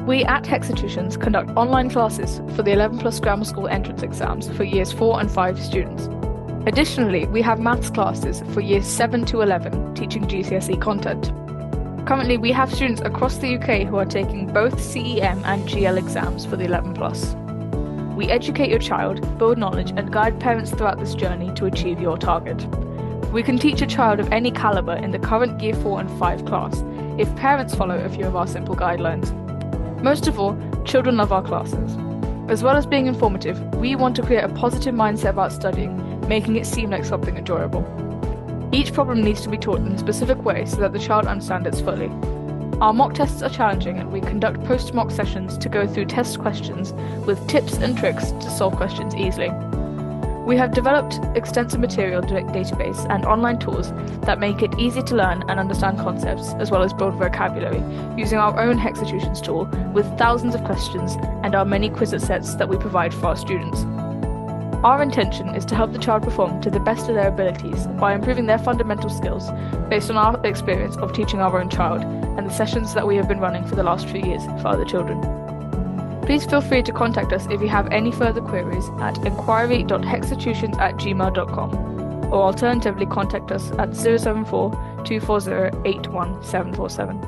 We at Hexa Tuitions conduct online classes for the 11 Plus Grammar School entrance exams for Years 4 and 5 students. Additionally, we have maths classes for Years 7 to 11, teaching GCSE content. Currently, we have students across the UK who are taking both CEM and GL exams for the 11 Plus. We educate your child, build knowledge, and guide parents throughout this journey to achieve your target. We can teach a child of any calibre in the current Year 4 and 5 class if parents follow a few of our simple guidelines. Most of all, children love our classes. As well as being informative, we want to create a positive mindset about studying, making it seem like something enjoyable. Each problem needs to be taught in a specific way so that the child understands it fully. Our mock tests are challenging, and we conduct post-mock sessions to go through test questions with tips and tricks to solve questions easily. We have developed extensive material database and online tools that make it easy to learn and understand concepts, as well as build vocabulary, using our own Hexa Tuitions tool with thousands of questions and our many Quizlet sets that we provide for our students. Our intention is to help the child perform to the best of their abilities by improving their fundamental skills based on our experience of teaching our own child and the sessions that we have been running for the last few years for other children. Please feel free to contact us if you have any further queries at inquiry.hexatuitions@gmail.com, or alternatively contact us at 074 240 81747.